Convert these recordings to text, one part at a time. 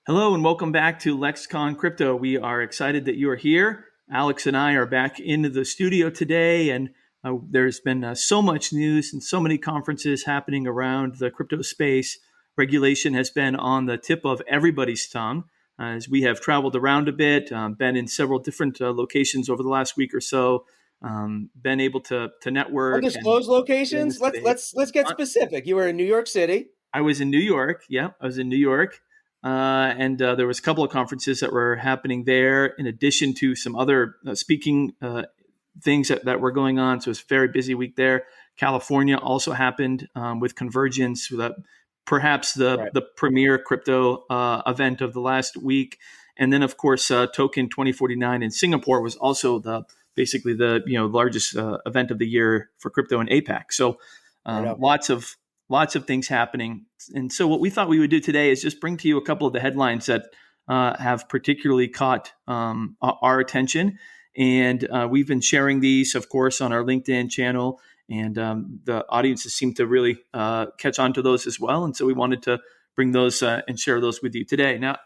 Hello and welcome back to Lexicon Crypto. We are excited that you are here. Alex and I are back into the studio today, and there's been so much news and so many conferences happening around the crypto space. Regulation has been on the tip of everybody's tongue as we have traveled around a bit, been in several different locations over the last week or so, been able to network and Undisclosed in the locations. Let's space. let's let's get specific. You were in New York City. I was in New York. Yeah, I was in New York. And there was a couple of conferences that were happening there in addition to some other speaking things that were going on. So it was a very busy week there. California also happened with Convergence, perhaps Right. the premier crypto event of the last week. And then, of course, Token 2049 in Singapore was also basically the largest event of the year for crypto in APAC. So lots of things happening. And so what we thought we would do today is just bring to you a couple of the headlines that have particularly caught our attention. And we've been sharing these, of course, on our LinkedIn channel. And the audiences seem to really catch on to those as well. And so we wanted to bring those and share those with you today. Now,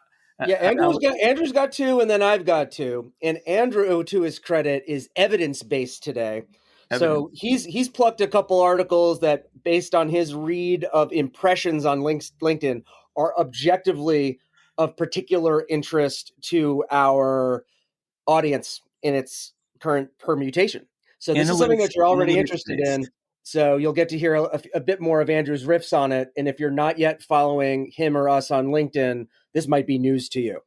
Yeah, Andrew's got two, and then I've got two. And Andrew, to his credit, is evidence based today. evidence. So he's plucked a couple articles that, based on his read of impressions on LinkedIn, are objectively of particular interest to our audience in its current permutation. So this is something that you're already interested Analytics. in. So you'll get to hear a bit more of Andrew's riffs on it. And if you're not yet following him or us on LinkedIn, this might be news to you.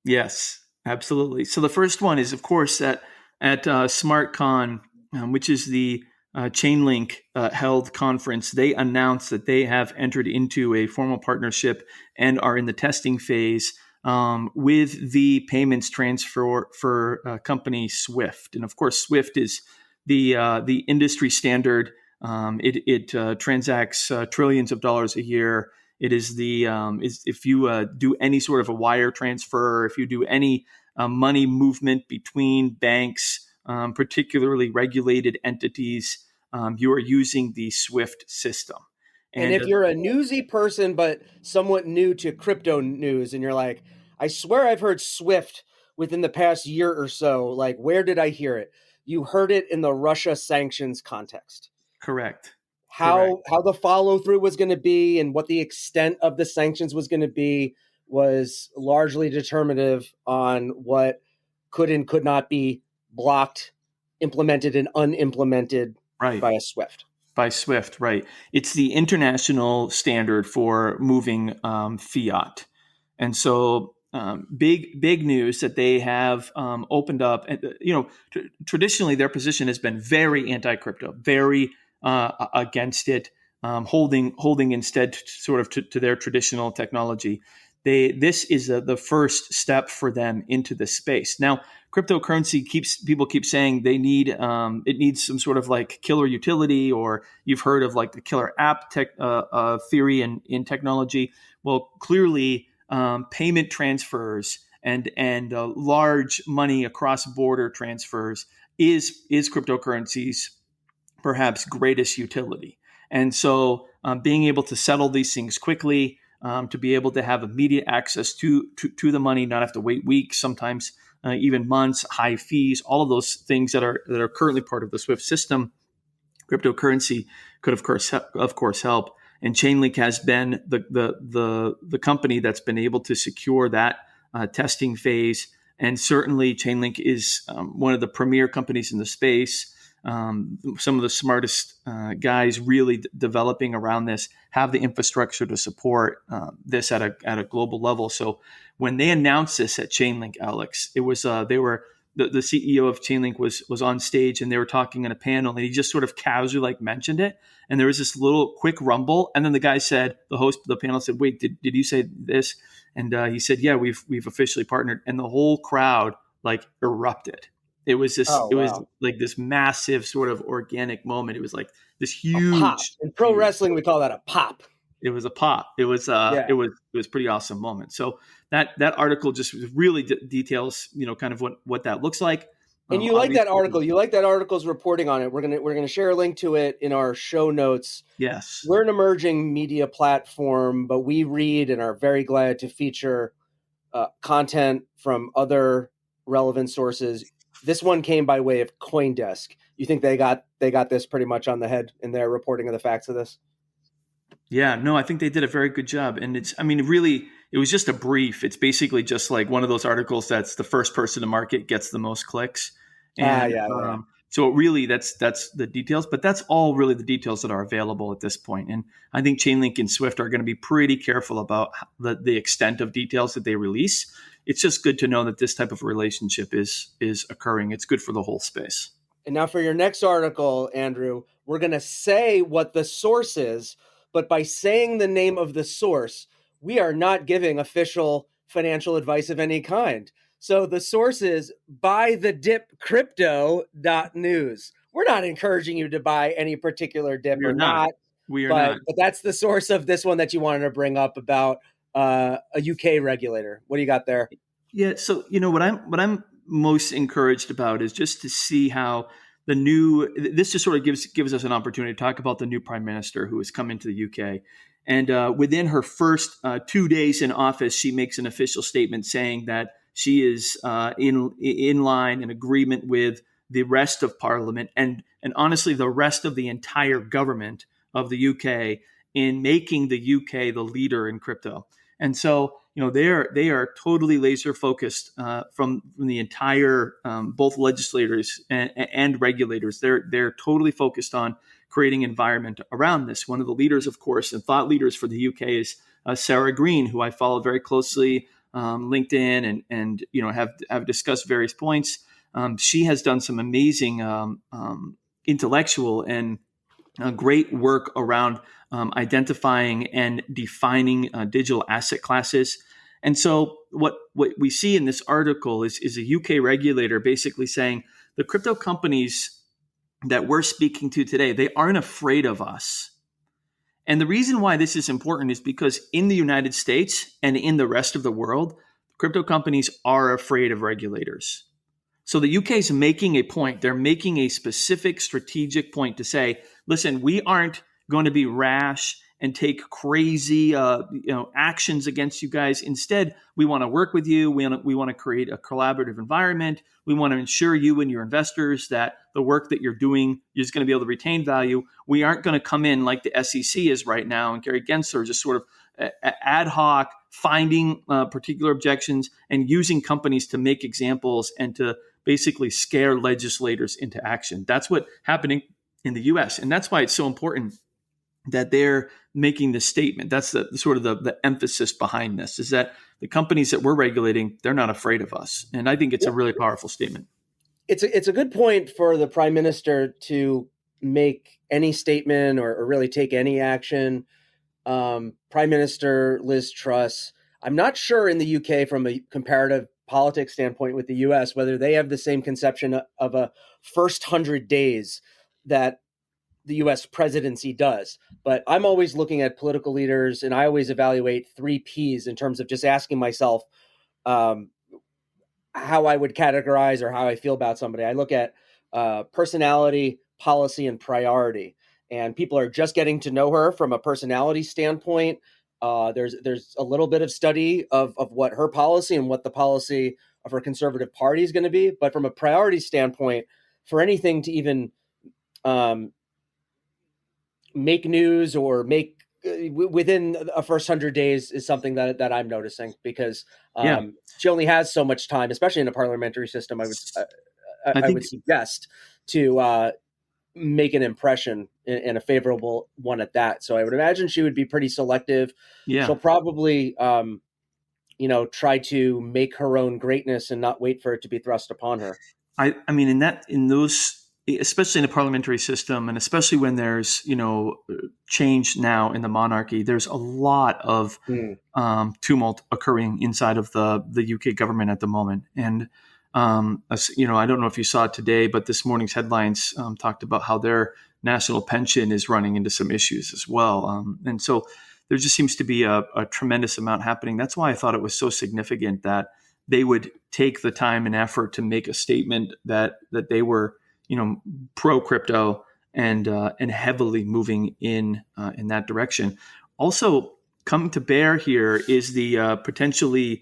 Yes, absolutely. So the first one is, of course, at SmartCon, which is the Chainlink held conference. They announced that they have entered into a formal partnership and are in the testing phase with the payments transfer for company Swift. And of course, Swift is the industry standard. It transacts trillions of dollars a year. It is if you do any sort of a wire transfer, or if you do any money movement between banks, particularly regulated entities, you are using the SWIFT system. And if you're a newsy person, but somewhat new to crypto news, and you're like, I swear I've heard Swift within the past year or so, like, where did I hear it? You heard it in the Russia sanctions context. Correct. How the follow through was going to be and what the extent of the sanctions was going to be was largely determinative on what could and could not be blocked, implemented, and unimplemented via SWIFT. By SWIFT, right. It's the international standard for moving fiat. And so big news that they have opened up. And, traditionally their position has been very anti-crypto, very against it, holding instead sort of to their traditional technology. This is the first step for them into this space. Now, cryptocurrency people keep saying they need it needs some sort of like killer utility, or you've heard of like the killer app theory in technology. Well, clearly, payment transfers and large money across border transfers is cryptocurrency's perhaps greatest utility. And so being able to settle these things quickly, to be able to have immediate access to the money, not have to wait weeks, sometimes even months, high fees, all of those things that are currently part of the SWIFT system, cryptocurrency could of course help. And Chainlink has been the company that's been able to secure that testing phase. And certainly Chainlink is one of the premier companies in the space. Some of the smartest guys really developing around this have the infrastructure to support this at a global level. So when they announced this at Chainlink, Alex, it was the CEO of Chainlink was on stage and they were talking in a panel, and he just sort of casually like mentioned it, and there was this little quick rumble, and then the guy said, the host of the panel said, "Wait, did you say this?" And he said, "Yeah, we've officially partnered," and the whole crowd like erupted. It was was like this massive sort of organic moment. It was like this huge In pro wrestling, we call that a pop. It was a pop. It was it was pretty awesome moment. So that article just really details, kind of what that looks like. And you like that article. You like that article's reporting on it. We're gonna share a link to it in our show notes. Yes. We're an emerging media platform, but we read and are very glad to feature content from other relevant sources. This one came by way of CoinDesk. You think they got this pretty much on the head in their reporting of the facts of this? Yeah, no, I think they did a very good job. And I mean, really, it was just a brief. It's basically just like one of those articles that's the first person to market gets the most clicks. Ah, And yeah, yeah. so really that's the details, but that's all really the details that are available at this point. And I think Chainlink and Swift are going to be pretty careful about the extent of details that they release. It's just good to know that this type of relationship is occurring. It's good for the whole space. And now for your next article, Andrew, we're going to say what the source is, but by saying the name of the source, we are not giving official financial advice of any kind. So the source is buythedipcrypto.news. We're not encouraging you to buy any particular dip We are or not. not, We are but not. that's the source of this one that you wanted to bring up about a UK regulator. What do you got there? Yeah, so what I'm most encouraged about is just to see how the new this just sort of gives us an opportunity to talk about the new prime minister who has come into the UK, and within her first 2 days in office, she makes an official statement saying that she is in line in agreement with the rest of Parliament and honestly the rest of the entire government of the UK in making the UK the leader in crypto. And so, they are totally laser focused from the entire both legislators and regulators. They're totally focused on creating environment around this. One of the leaders, of course, and thought leaders for the UK is Sarah Green, who I follow very closely, LinkedIn, and have discussed various points. She has done some amazing intellectual and great work around identifying and defining digital asset classes. And so, what we see in this article is a UK regulator basically saying the crypto companies that we're speaking to today, they aren't afraid of us. And the reason why this is important is because in the United States and in the rest of the world, crypto companies are afraid of regulators. So the UK is making a point. They're making a specific strategic point to say, listen, we aren't going to be rash and take crazy actions against you guys. Instead, we want to work with you. We want to create a collaborative environment. We want to ensure you and your investors that the work that you're doing is going to be able to retain value. We aren't going to come in like the SEC is right now and Gary Gensler just sort of ad hoc finding particular objections and using companies to make examples and to basically scare legislators into action. That's what's happening in the US. And that's why it's so important that they're making this statement. That's the sort of the emphasis behind this, is that the companies that we're regulating, they're not afraid of us. And I think it's a really powerful statement. It's a good point for the prime minister to make any statement or really take any action. Prime Minister Liz Truss, I'm not sure in the UK from a comparative politics standpoint with the US whether they have the same conception of a first 100 days that the US presidency does. But I'm always looking at political leaders and I always evaluate 3 Ps in terms of just asking myself um, how I would categorize or how I feel about somebody. I look at personality, policy, and priority. And people are just getting to know her from a personality standpoint. There's a little bit of study of what her policy and what the policy of her conservative party is going to be. But from a priority standpoint, for anything to even make news or make within a first 100 days is something that I'm noticing because Yeah, she only has so much time, especially in a parliamentary system. I I think, would suggest to make an impression in a favorable one at that. So I would imagine she would be pretty selective. yeah, She'll probably try to make her own greatness and not wait for it to be thrust upon her. I mean, in those, especially in a parliamentary system, and especially when there's change now in the monarchy, there's a lot of Hmm. tumult occurring inside of the UK government at the moment. And I don't know if you saw it today, but this morning's headlines talked about how their national pension is running into some issues as well. And so there just seems to be a tremendous amount happening. That's why I thought it was so significant that they would take the time and effort to make a statement that they were, pro crypto and heavily moving in that direction. Also, coming to bear here is the potentially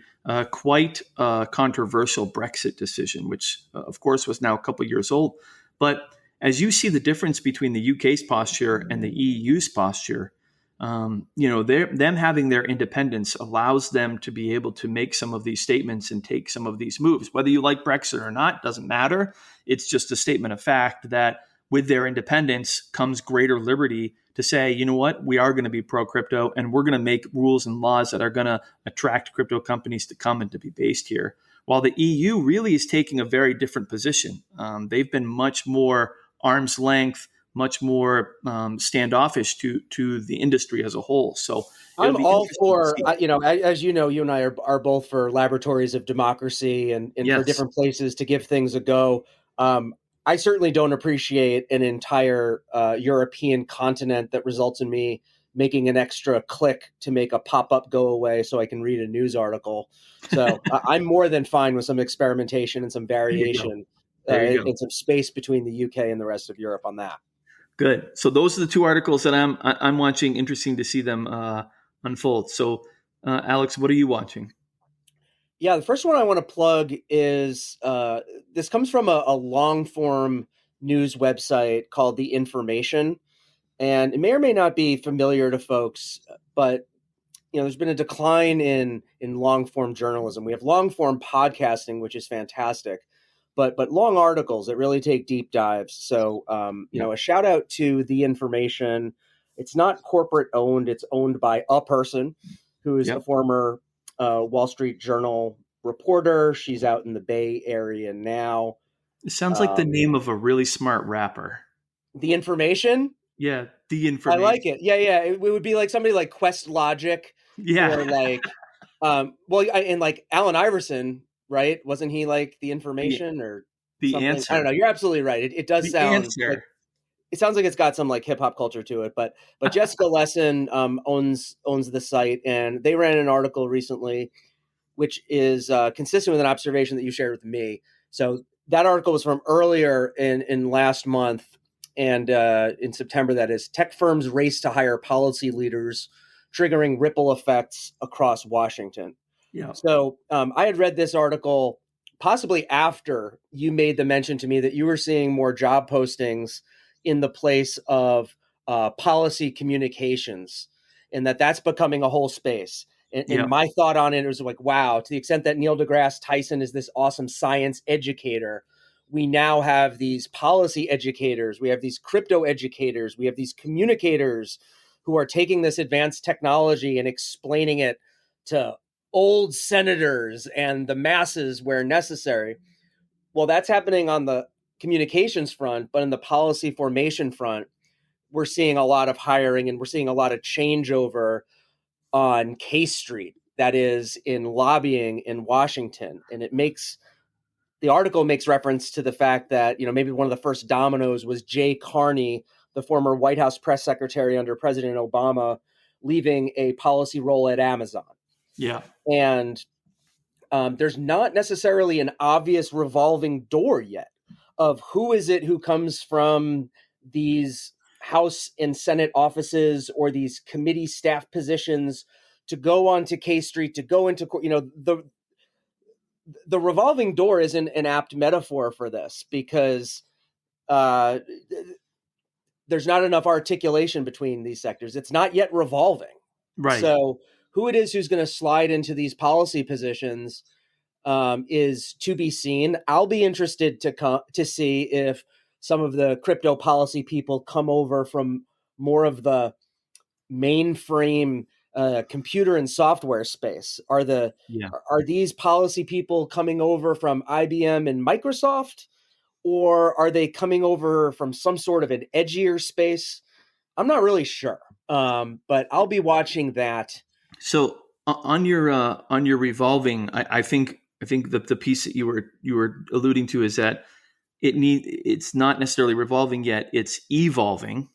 quite a controversial Brexit decision, which, of course, was now a couple years old. But as you see the difference between the UK's posture and the EU's posture, them having their independence allows them to be able to make some of these statements and take some of these moves. Whether you like Brexit or not doesn't matter. It's just a statement of fact that with their independence comes greater liberty to say, you know what, we are going to be pro crypto and we're going to make rules and laws that are going to attract crypto companies to come and to be based here. While the EU really is taking a very different position. They've been much more arm's length, much more standoffish to the industry as a whole. So it'll I'm be all interesting to for, see. as you know, you and I are both for laboratories of democracy and for Yes. different places to give things a go. I certainly don't appreciate an entire European continent that results in me making an extra click to make a pop-up go away so I can read a news article. So I'm more than fine with some experimentation and some There you go. variation There you go. and some space between the UK and the rest of Europe on that. Good. So those are the two articles that I'm watching. Interesting to see them unfold. So, Alex, what are you watching? Yeah, the first one I want to plug is this comes from a long form news website called The Information. And it may or may not be familiar to folks, but there's been a decline in long form journalism. We have long form podcasting, which is fantastic, but long articles that really take deep dives. So Yeah. a shout out to The Information. It's not corporate owned; it's owned by a person who is a Yep. former Wall Street Journal reporter. She's out in the Bay Area now. It sounds like the Um, name of a really smart rapper. The Information. Yeah, the I like information. it. Yeah, yeah. It would be like somebody like Quest Logic Yeah, or like, and like Allen Iverson, right? Wasn't he like The the Information or the something? I don't answer. know. You're absolutely right. It does The sound like answer. it sounds like it's got some like hip hop culture to it. But Jessica Lesson owns the site, and they ran an article recently, which is consistent with an observation that you shared with me. So that article was from earlier in last month, and in September, that is, tech firms race to hire policy leaders, triggering ripple effects across Washington. Yeah. So I had read this article possibly after you made the mention to me that you were seeing more job postings in the place of policy communications, and that's becoming a whole space. And Yeah. my thought on it was like, wow, to the extent that Neil deGrasse Tyson is this awesome science educator, we now have these policy educators, we have these crypto educators, we have these communicators who are taking this advanced technology and explaining it to old senators and the masses where necessary. Well, that's happening on the communications front, but in the policy formation front, we're seeing a lot of hiring and we're seeing a lot of changeover on K Street, that is in lobbying in Washington. And the article makes reference to the fact that, maybe one of the first dominoes was Jay Carney, the former White House press secretary under President Obama, leaving a policy role at Amazon. Yeah. And there's not necessarily an obvious revolving door yet of who is it who comes from these House and Senate offices or these committee staff positions to go onto K Street, to go into, the revolving door isn't an apt metaphor for this because uh, there's not enough articulation between these sectors. It's not yet revolving. Right. So who it is who's going to slide into these policy positions is to be seen. I'll be interested to see if some of the crypto policy people come over from more of the mainframe computer and software space. Yeah. Are these policy people coming over from IBM and Microsoft, or are they coming over from some sort of an edgier space? I'm not really sure, but I'll be watching that. So on your revolving, I think the piece that you were alluding to is that it's not necessarily revolving yet; it's evolving,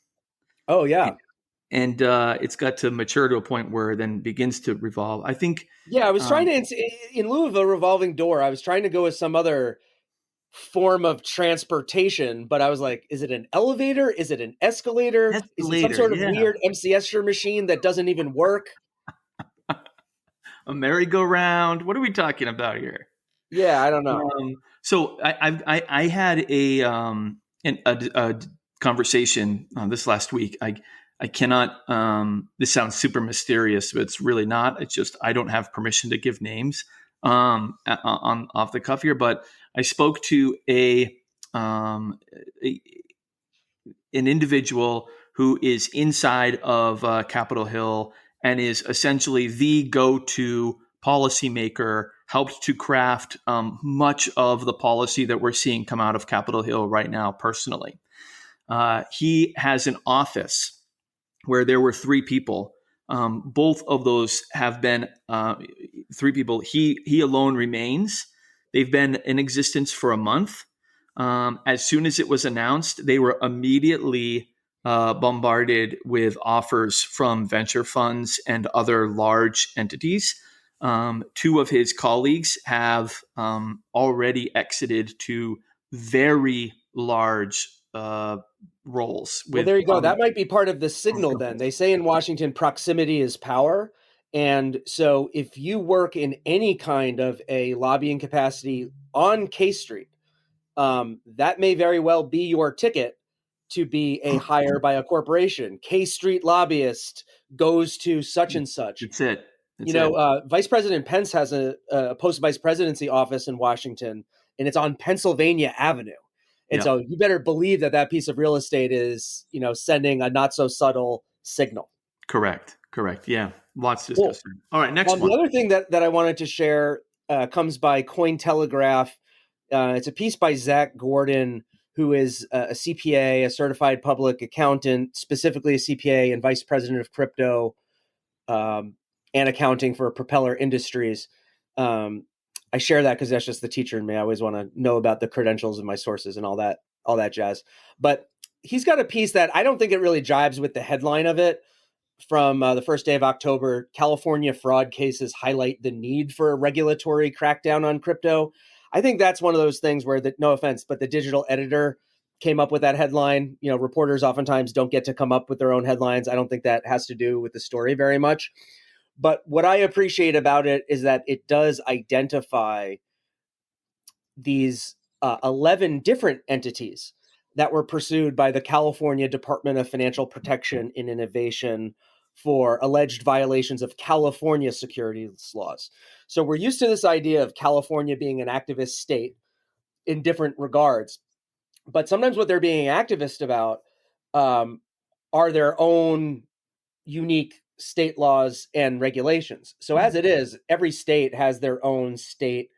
Oh yeah, and it's got to mature to a point where it then begins to revolve. I think. yeah. I was trying Um, to, in lieu of a revolving door, I was trying to go with some other form of transportation, but I was like, is it an elevator? Is it an escalator? Is it some Escalator, sort of yeah. weird MCS machine that doesn't even work? A merry-go-round? What are we talking about here? Yeah, I don't know. So I had a conversation this last week. I cannot. This sounds super mysterious, but it's really not. It's just I don't have permission to give names on off the cuff here. But I spoke to a an individual who is inside of Capitol Hill and is essentially the go-to policymaker, helped to craft much of the policy that we're seeing come out of Capitol Hill right now personally. He has an office where there were three people. Both of those have been three people. He alone remains. They've been in existence for a month. As soon as it was announced, they were immediately bombarded with offers from venture funds and other large entities. Two of his colleagues have already exited to very large roles Well, with there you go. That might be part of the signal then. companies. They say in Washington, proximity is power. And so if you work in any kind of a lobbying capacity on K Street, that may very well be your ticket to be a hire by a corporation. K Street lobbyist goes to such and such. That's it. That's it. Vice President Pence has a post vice presidency office in Washington, and it's on Pennsylvania Avenue. And Yeah. so you better believe that that piece of real estate is, sending a not so subtle signal. Correct. Yeah. Lots to Cool. discuss. All right. Next The one. other thing that I wanted to share comes by Cointelegraph. It's a piece by Zach Gordon, who is a CPA, a certified public accountant, specifically a CPA and vice president of crypto and accounting for Propeller Industries. I share that because that's just the teacher in me. I always want to know about the credentials of my sources and all that jazz. But he's got a piece that I don't think it really jives with the headline of it from the first day of October. California fraud cases highlight the need for a regulatory crackdown on crypto. I think that's one of those things where, no offense, but the digital editor came up with that headline. Reporters oftentimes don't get to come up with their own headlines. I don't think that has to do with the story very much. But what I appreciate about it is that it does identify these 11 different entities that were pursued by the California Department of Financial Protection and Innovation for alleged violations of California securities laws. So we're used to this idea of California being an activist state in different regards. But sometimes what they're being activist about are their own unique state laws and regulations. So as it is, every state has their own state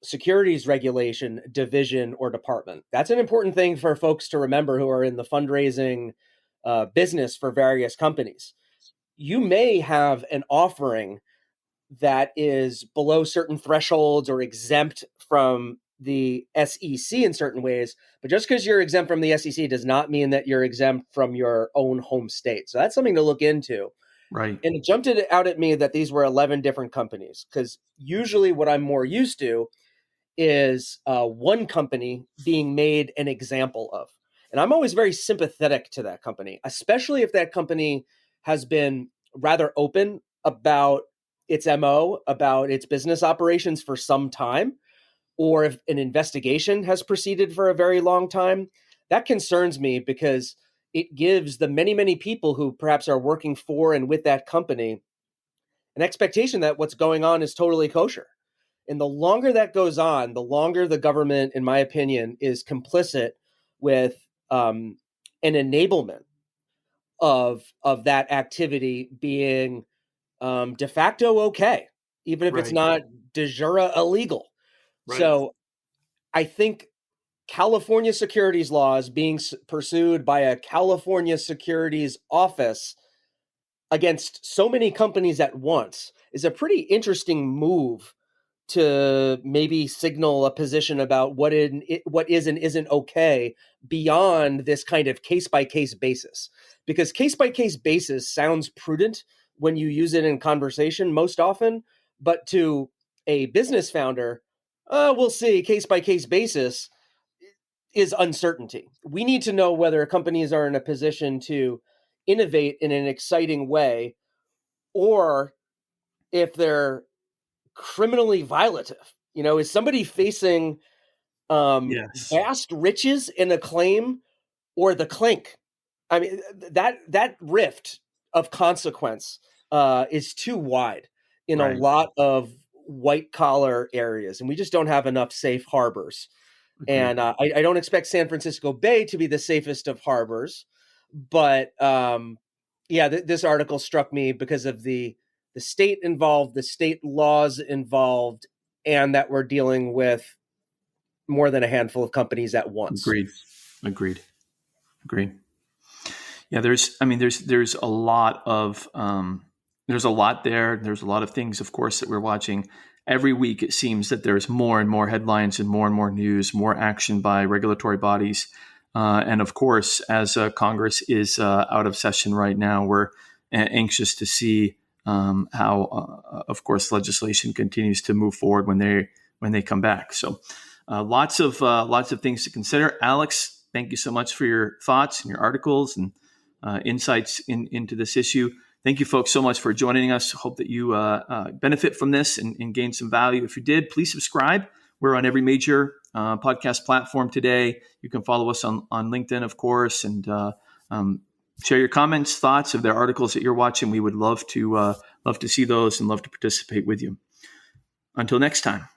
securities regulation division or department. That's an important thing for folks to remember who are in the fundraising business for various companies. You may have an offering that is below certain thresholds or exempt from the SEC in certain ways, but just because you're exempt from the SEC does not mean that you're exempt from your own home state. So that's something to look into. Right. And it jumped out at me that these were 11 different companies, because usually what I'm more used to is one company being made an example of. And I'm always very sympathetic to that company, especially if that company has been rather open about its MO, about its business operations for some time, or if an investigation has proceeded for a very long time. That concerns me because it gives the many, many people who perhaps are working for and with that company an expectation that what's going on is totally kosher. And the longer that goes on, the longer the government, in my opinion, is complicit with an enablement of that activity being de facto okay, even if it's Right. not de jure illegal. Right. So I think California securities laws being pursued by a California securities office against so many companies at once is a pretty interesting move to maybe signal a position about what is and isn't okay beyond this kind of case by case basis. Because case by case basis sounds prudent when you use it in conversation most often, but to a business founder, we'll see, case by case basis is uncertainty. We need to know whether companies are in a position to innovate in an exciting way, or if they're criminally violative. Is somebody facing Yes. vast riches and acclaim, or the clink? I mean, that rift of consequence is too wide in a Right. lot of white collar areas, and we just don't have enough safe harbors. Agreed. And I don't expect San Francisco Bay to be the safest of harbors, but yeah, this article struck me because of the state involved, the state laws involved, and that we're dealing with more than a handful of companies at once. Agreed. Agreed. Agreed. Yeah, there's a lot of there's a lot there. There's a lot of things, of course, that we're watching every week. It seems that there's more and more headlines and more news, more action by regulatory bodies, and of course, as Congress is out of session right now, we're anxious to see how, of course, legislation continues to move forward when they come back. So, lots of things to consider. Alex, thank you so much for your thoughts and your articles and insights into this issue. Thank you, folks, so much for joining us. Hope that you benefit from this and gain some value. If you did, please subscribe. We're on every major podcast platform today. You can follow us on LinkedIn, of course, and share your comments, thoughts of the articles that you're watching. We would love to see those and love to participate with you. Until next time.